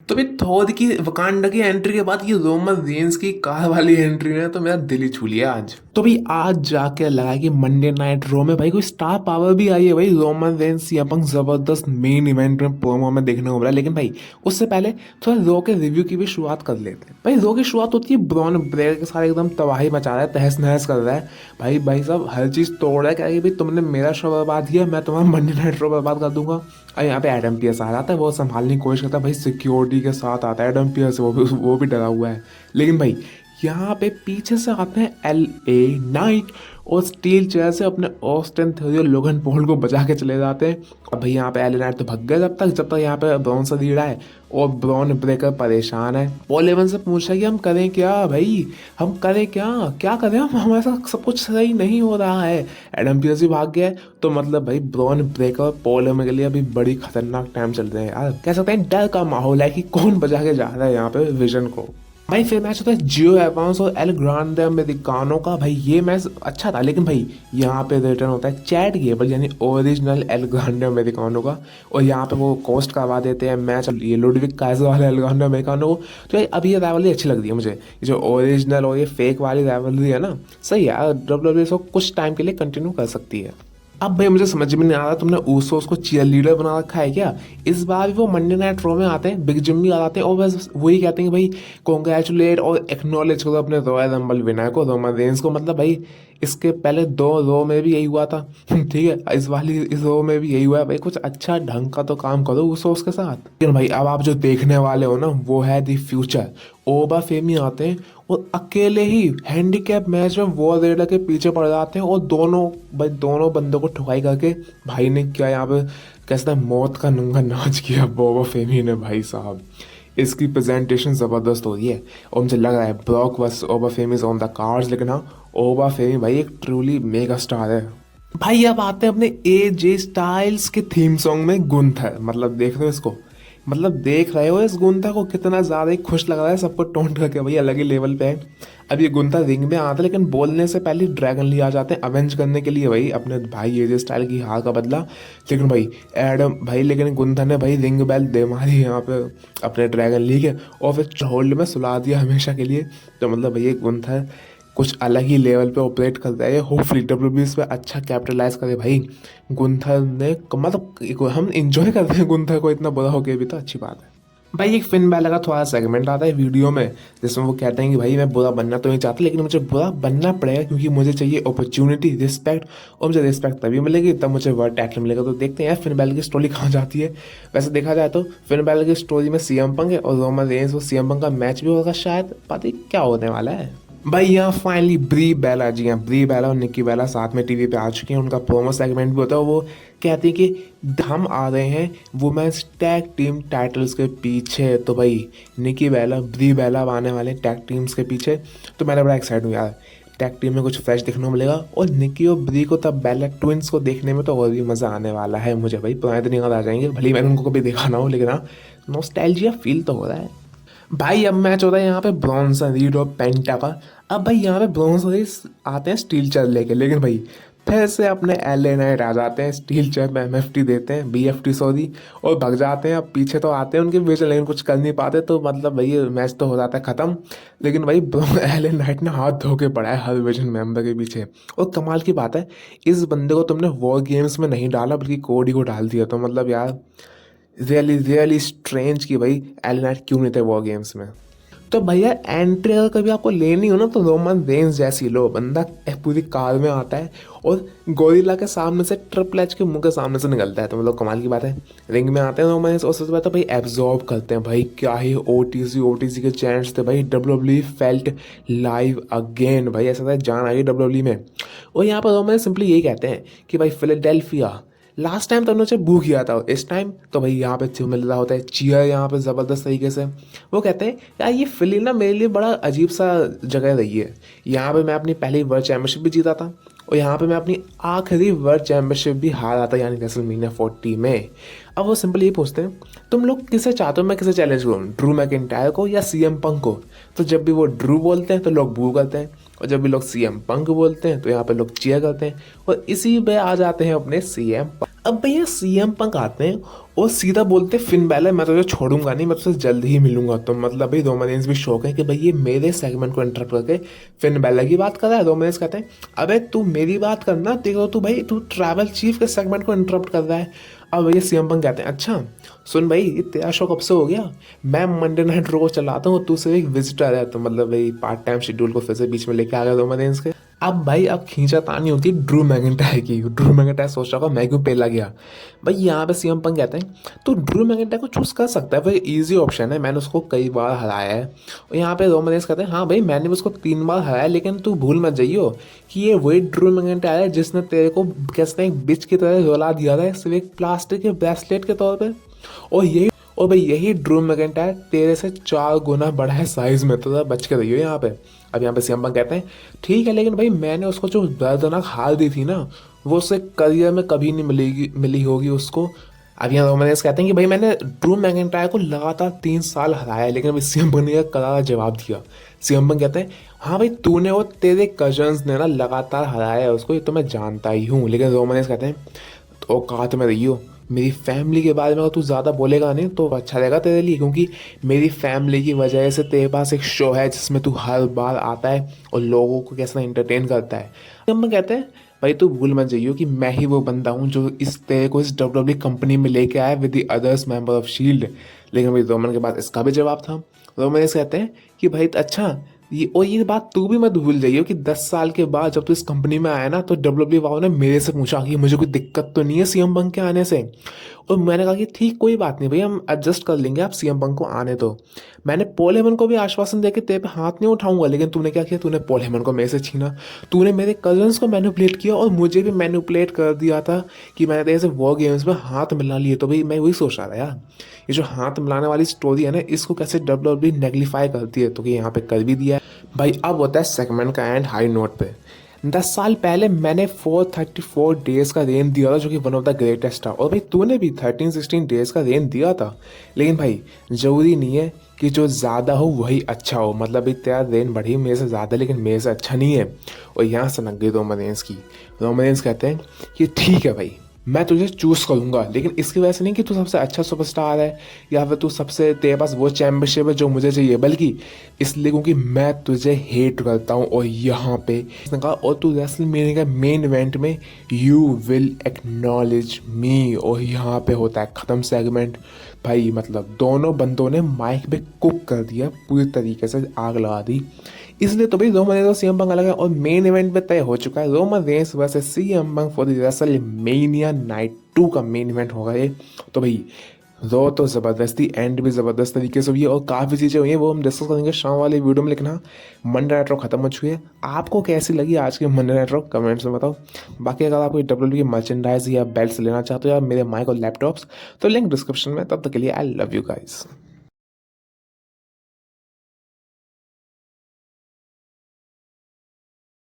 तो भी थोर की वकांडा की एंट्री के बाद ये रोमन रेंस की कार वाली एंट्री ने तो मेरा दिल ही छू लिया आज। तो भाई आज जाके लगा कि मंडे नाइट रो में भाई कोई स्टार पावर भी आई है भाई। रोमन रेंस या पंग जबरदस्त मेन इवेंट में प्रोमो में देखने को मिला। लेकिन भाई उससे पहले थोड़ा रो के रिव्यू की भी शुरुआत कर लेते हैं। भाई रो की शुरुआत होती है ब्रॉन ब्रेकर के साथ एकदम तबाही मचा रहा है, तहस नहस कर रहा है। भाई साहब हर चीज तोड़ रहा है, कह रहा है कि भाई तुमने मेरा शो बर्बाद किया, मैं तुम्हारा मंडे नाइट शो बर्बाद कर दूंगा। और यहाँ पे एडम पियर्स आ जाता है, वो संभालने की कोशिश करता है। भाई सिक्योरिटी के साथ आता है एडम पियर्स, वो भी डरा हुआ है। लेकिन भाई यहाँ पे पीछे से आते हैं LA नाइट और स्टील चेयर से अपने ऑस्टिन थ्योरी और लोगन पॉल को बचा के चले जाते हैं। अब भाई यहाँ पे LA नाइट तो भग गए जब तक यहाँ पे ब्रॉन से रीड़ा है और ब्रॉन ब्रेकर परेशान है। पॉल एवन से पूछा कि हम करें क्या भाई, हम करें क्या करें, हम हमारे साथ सब कुछ सही नहीं हो रहा है। एडम पियर्स भी भाग गया है। तो मतलब भाई ब्रॉन ब्रेकर और पॉल एवन के लिए अभी बड़ी खतरनाक टाइम चल रहे हैं यार। कह सकते हैं डर का माहौल है कि कौन बचा के जा रहा है यहाँ पे विजन को। भाई फिर मैच होता है जियो एवांस और एल ग्रांडे अमेरिकानो का। भाई ये मैच अच्छा था, लेकिन भाई यहाँ पे रिटर्न होता है चैट गेबल यानी ओरिजिनल एल ग्रांडे अमेरिकानो का। और यहाँ पे वो कोस्ट करवा देते हैं मैच ये लुडविक काइजर वाले एल ग्रांडे अमेरिकानो को। तो भाई अब ये राइवलरी अच्छी लग रही है मुझे। ये जो ओरिजिनल और ये फेक वाली राइवलरी है ना, सही है। WWE इसको कुछ टाइम के लिए कंटिन्यू कर सकती है। अब भाई मुझे समझ में नहीं आ रहा, तुमने ऊसोस को चीयर लीडर बना रखा है क्या? इस बार भी वो मंडे नाइट रो में आते हैं, बिग जिम भी आ जाते हैं और बस वही कहते हैं कि भाई कॉन्ग्रेचुलेट और एक्नॉलेज करो अपने रॉयल रंबल विनर को, रोमन रेंस को। मतलब भाई इसके पहले 2 रो में भी यही हुआ था ठीक है, इस रो में भी यही हुआ है। भाई कुछ अच्छा ढंग का तो काम करो ऊसोस के साथ। लेकिन भाई अब आप जो देखने वाले हो ना वो है द फ्यूचर। ओबा फेमी आते हैं और अकेले ही हैंडीकैप मैच में वॉर रेडर के पीछे पड़ जाते हैं और दोनों बंदों को ठुकाई करके भाई ने क्या यहाँ पे कैसे मौत का नंगा नाच किया ओबा फेमी ने। भाई साहब इसकी प्रेजेंटेशन ज़बरदस्त हो रही है और मुझे लग रहा है Brock versus Oba Femi is on the cards. लेकिन हाँ, ओबा फेमी भाई एक ट्रूली मेगा स्टार है। भाई अब आते हैं अपने AJ स्टाइल्स के थीम सॉन्ग में गुंथर। मतलब देख रहे हो इसको, मतलब देख रहे हो इस गुंथा को कितना ज़्यादा ही खुश लग रहा है, सबको टोंट करके भाई अलग ही लेवल पे है। अब ये गुंथा रिंग में आता है लेकिन बोलने से पहले ड्रैगन ली आ जाते हैं अवेंज करने के लिए भाई अपने भाई एजे स्टाइल की हार का बदला। लेकिन भाई एडम भाई लेकिन गुंथा ने भाई रिंग बेल दे मारी यहाँ पे अपने ड्रैगन ली के और फिर होल्ड में सुला दिया हमेशा के लिए। तो मतलब भाई ये गुंथा कुछ अलग ही लेवल पे ऑपरेट कर रहा है। होपफुली WWE इस पे अच्छा कैपिटलाइज करे भाई। गुंथर ने मतलब हम इंजॉय करते हैं गुंथर को, इतना बुरा हो गया भी तो अच्छी बात है। भाई एक फिन बैलर का थोड़ा सेगमेंट आता है वीडियो में जिसमें वो कहते हैं कि भाई मैं बुरा बनना तो नहीं चाहता लेकिन मुझे बुरा बनना पड़ेगा क्योंकि मुझे चाहिए अपॉर्चुनिटी, रिस्पेक्ट, और मुझे रिस्पेक्ट तभी मिलेगी तब मुझे वर्ल्ड टाइटल मिलेगा। तो देखते हैं फिन बैलर की स्टोरी कहाँ जाती है। वैसे देखा जाए तो फिन बैलर की स्टोरी में CM पंक है और रोमन रेंस और CM पंक का मैच भी होगा शायद, पता नहीं क्या होने वाला है। भाई यहाँ फाइनली ब्री बेला जी हैं, ब्री बेला और निक्की बेला साथ में टीवी पे आ चुके हैं। उनका प्रोमो सेगमेंट भी होता है। वो कहते हैं कि हम आ रहे हैं वुमेन्स टैग टीम टाइटल्स के पीछे। तो भाई निक्की बेला ब्री बेला आने वाले टैग टीम्स के पीछे। तो मैंने बड़ा एक्साइट हूँ यार, टैग टीम में कुछ फ्रेश देखने को मिलेगा और निक्की और ब्री को तब बेला ट्विंस को देखने में तो और भी मज़ा आने वाला है मुझे। भाई पुराने दिन याद आ जाएंगे, भले मैंने उनको कभी देखा ना हो लेकिन हाँ नॉस्टैल्जिया फील तो हो रहा है। भाई अब मैच होता है यहाँ पे ब्रॉन्सन रीड और पेंटा का। अब भाई यहाँ पे ब्रॉन्सन रीड आते हैं स्टील चेयर लेके, लेकिन भाई फिर से अपने LA नाइट आ जाते हैं, स्टील चेयर में MFT देते हैं, BFT सॉरी, और भग जाते हैं। अब पीछे तो आते हैं उनके विजन लेकिन कुछ कर नहीं पाते। तो मतलब भाई मैच तो हो जाता है ख़त्म। लेकिन भाई LA नाइट ने हाथ धो के पड़ा है हर विजन मेंबर के पीछे। और कमाल की बात है इस बंदे को तुमने वॉर गेम्स में नहीं डाला बल्कि कोडी को डाल दिया। तो मतलब यार रियली स्ट्रेंज कि भाई LA नाइट क्यों नहीं थे वॉर गेम्स में। तो भैया एंट्री अगर कभी आपको लेनी हो ना तो रोमन रेंस जैसी लो। बंदा पूरी कार में आता है और गोरिल्ला के सामने से ट्रिपल एच के मुंह के सामने से निकलता है। तो मतलब कमाल की बात है। रिंग में आते हैं रोमन रेंस और सबसे पहले तो भाई एब्जॉर्ब करते हैं। भाई क्या ही OTC के चैंट्स थे भाई। WWE felt live again. भाई ऐसा था जान आई WWE में। और यहाँ पर रोमन सिंपली यही कहते हैं कि भाई फिलाडेल्फिया लास्ट टाइम तो उन्होंने बू किया था, इस टाइम तो भाई यहाँ पे मिल रहा होता है चीयर यहाँ पे ज़बरदस्त तरीके से। वो कहते हैं यार ये फिली ना मेरे लिए बड़ा अजीब सा जगह रही है। यहाँ पे मैं अपनी पहली वर्ल्ड चैम्पियनशिप भी जीता था और यहाँ पे मैं अपनी आखिरी वर्ल्ड चैम्पियनशिप भी हारा था यानी रेसलमेनिया 40 में। अब वो सिंपल ये पूछते हैं तुम लोग किसे चाहते हो मैं किसे चैलेंज करूँ, ड्रू मैकिंटायर को या CM पंक को? तो जब भी वो ड्रू बोलते हैं तो लोग बू करते हैं और जब भी लोग CM पंक बोलते हैं तो यहाँ पे लोग चीयर करते हैं। और इसी पे आ जाते हैं अपने CM पंक। अब भैया सीएम पंक आते हैं और सीधा बोलते फिन बैलर मैं तुझे छोड़ूंगा नहीं, मैं तुझसे जल्द ही मिलूंगा। तो मतलब भाई रोमन रेंस भी शौक है कि भाई ये मेरे सेगमेंट को इंटरप्ट करके फिन बैलर की बात कर रहा है। रोमन रेंस कहते हैं अबे तू मेरी बात करना, देखो तू भाई तू ट्रैवल चीफ के सेगमेंट को इंटरप्ट कर रहा है। अब भैया सीएम पंक कहते हैं अच्छा सुन भाई ये तेरा शो कब से हो गया, मैं मंडे नाइट रो चलाता हूँ, तू सिर्फ एक विजिटर है। तो मतलब भाई पार्ट टाइम शेड्यूल को फिर से बीच में लेके आ गया रोमन रेंस के। अब भाई अब खींचातानी होती है ड्रू मैकिंटायर की। ड्रू मैकिंटायर सोच रहा होगा मैं क्यों पहला गया। भाई यहाँ पे सीएम पंक कहते हैं तो ड्रू मैकिंटायर को चूज कर सकता है, भाई इजी ऑप्शन है, मैंने उसको कई बार हराया है। और यहाँ पे रोमन रेंस कहते हैं हाँ भाई मैंने भी उसको 3 बार हराया, लेकिन तू भूल मत जाइयो कि ये वही ड्रू मैकिंटायर है जिसने तेरे को कहते हैं बिच की तरह रुला दिया था सिर्फ एक प्लास्टिक के ब्रेसलेट के तौर पर। और भाई यही ड्रू मैकिंटायर तेरे से 4 गुना बड़ा है साइज में, तो बच के रहियो यहाँ पे। अब यहाँ पे सीएम पंक कहते हैं ठीक है लेकिन भाई मैंने उसको जो दर्दनाक हार दी थी ना वो उससे करियर में कभी नहीं मिली होगी उसको। अब यहाँ रोमन रेंस कहते हैं कि भाई मैंने ड्रू मैकिंटायर को लगातार 3 साल हराया, लेकिन अभी सीएम पंक ने करारा जवाब दिया। सीएम पंक कहते हैं हाँ भाई तूने और तेरे कजन्स ने ना लगातार हराया है उसको, ये तो मैं जानता ही हूँ। लेकिन रोमन रेंस कहते हैं तो औकात में रहियो, मेरी फैमिली के बारे में अगर तू ज़्यादा बोलेगा नहीं तो अच्छा रहेगा तेरे लिए, क्योंकि मेरी फैमिली की वजह से तेरे पास एक शो है जिसमें तू हर बार आता है और लोगों को कैसा एंटरटेन करता है। हम कहते हैं भाई तू भूल मत जाइयो कि मैं ही वो बंदा हूँ जो इस तेरे को इस डब्ल्यूडब्ल्यू कंपनी में लेके आया with the others member of shield. लेकिन भाई रोमन के पास इसका भी जवाब था। रोमन इस कहते हैं कि भाई अच्छा ये बात तू भी मत भूल जाइयो कि 10 साल के बाद जब तू इस कंपनी में आया ना तो डब्ल्यूडब्ल्यू वालों ने मेरे से पूछा कि मुझे कोई दिक्कत तो नहीं है सीएम पंक के आने से। और मैंने कहा कि ठीक कोई बात नहीं भैया हम एडजस्ट कर लेंगे, आप सीएम पंक को आने दो। मैंने पॉल हेमन को भी आश्वासन दे के तेरे पे हाथ नहीं उठाऊंगा, लेकिन तूने क्या किया, तूने पॉल हेमन को मेरे से छीना, तूने मेरे कजन्स को मैनिपुलेट किया और मुझे भी मैनिपुलेट कर दिया था कि मैंने तेरे से वॉर गेम्स में हाथ मिला लिए। तो भाई मैं वही सोच रहा था यार ये जो हाथ मिलाने वाली स्टोरी है ना इसको कैसे डब्ल्यूडब्ल्यू नेगलीफाई करती है, तो कि यहाँ पे कर भी दिया है। भाई अब होता है सेगमेंट का एंड हाई नोट पे। 10 साल पहले मैंने 434 डेज का रेन दिया था जो कि वन ऑफ द ग्रेटेस्ट था, और भाई तूने भी 13-16 डेज का रेन दिया था। लेकिन भाई ज़रूरी नहीं है कि जो ज़्यादा हो वही अच्छा हो, मतलब भाई तेरा रेन बढ़ी मेरे से ज़्यादा लेकिन मेरे से अच्छा नहीं है। और यहाँ से लग गई रोमन रेंस की। रोमन रेंस कहते हैं कि ठीक है भाई मैं तुझे चूज़ करूंगा, लेकिन इसकी वजह से नहीं कि तू सबसे अच्छा सुपरस्टार है या फिर तू सबसे तेरे पास वो चैंपियनशिप है जो मुझे चाहिए, बल्कि इसलिए क्योंकि मैं तुझे हेट करता हूँ। और यहाँ पे इसने कहा और तू रेसलमेनिया के मेन इवेंट में यू विल एक्नॉलेज मी। और यहाँ पे होता है ख़त्म सेगमेंट। भाई मतलब दोनों बंदों ने माइक पे कुक कर दिया, पूरी तरीके से आग लगा दी। इसलिए तो भाई रोमन रेंस और सीएम पंक अलग है और मेन इवेंट पे तय हो चुका है Roman Reigns versus CM Punk for the WrestleMania night 2 का मेन इवेंट होगा ये। तो भाई रो तो ज़बरदस्ती एंड भी ज़बरदस्त तरीके से हुई है और काफ़ी चीज़ें हुई हैं वो हम डिस्कस करेंगे शाम वाले वीडियो में। लेकिन हाँ मंडे नाइट रॉ खत्म हो चुकी है, आपको कैसी लगी आज की मंडे नाइट रॉ कमेंट्स में बताओ। बाकी अगर आप कोई डब्ल्यूडब्ल्यू की मर्चेंडाइज या बेल्ट्स लेना चाहते हो या मेरे माइक और लैपटॉप्स तो लिंक डिस्क्रिप्शन में। तब तक के लिए आई लव यू गाइस।